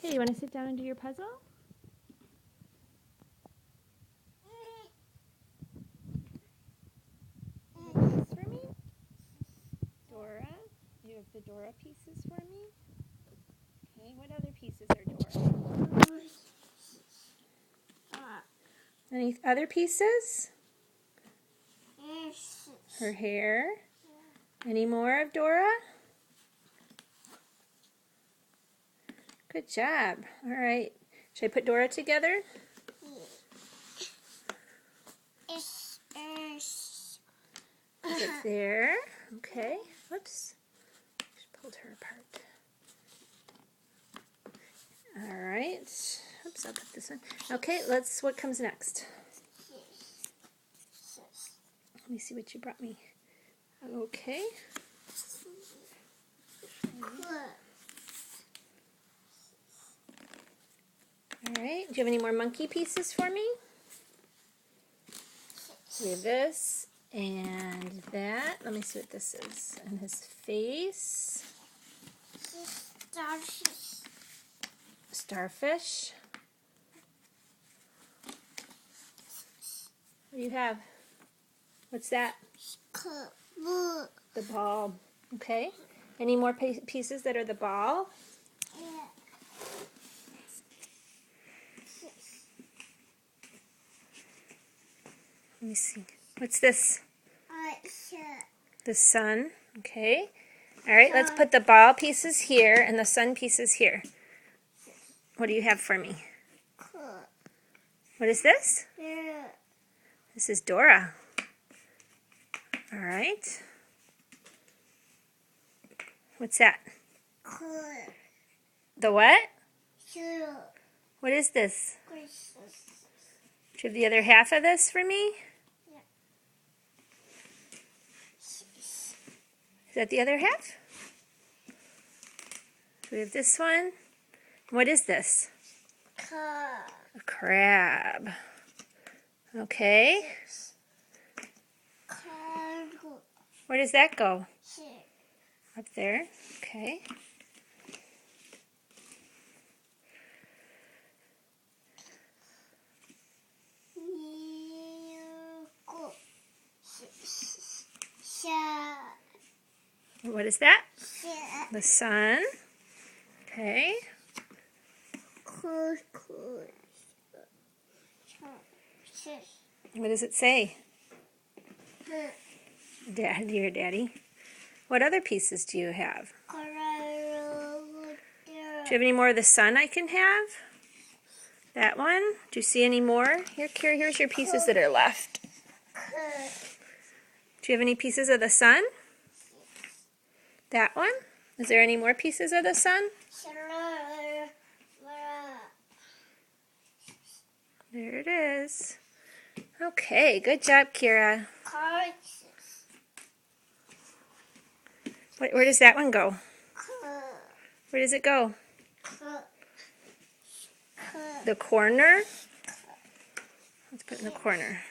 Okay, you want to sit down and do your puzzle? You have this for me? Dora? You have the Dora pieces for me? Okay, what other pieces are Dora? Any other pieces? Her hair? Any more of Dora? Good job. All right. Should I put Dora together? Is it there? Okay. Whoops. Just pulled her apart. All right. Oops, I'll put this one. Okay, what comes next? Let me see what you brought me. Okay. All right. Do you have any more monkey pieces for me? We have this and that. Let me see what this is. And his face. Starfish. What do you have? What's that? The ball. Okay. Any more pieces that are the ball? Let me see. What's this? The sun. Okay. All right, let's put the ball pieces here and the sun pieces here. What do you have for me? What is this? This is Dora. All right. What's that? The what? What is this? Do you have the other half of this for me? Is that the other half? We have this one. What is this? A crab. Okay. Where does that go? Up there. Okay. What is that? The sun. Okay. What does it say? Dad, dear Daddy. What other pieces do you have? Do you have any more of the sun I can have? That one? Do you see any more? Here, Kira, here's your pieces that are left. Do you have any pieces of the sun? That one? Is there any more pieces of the sun? There it is. Okay, good job, Kira. Where does that one go? Where does it go? The corner? Let's put it in the corner.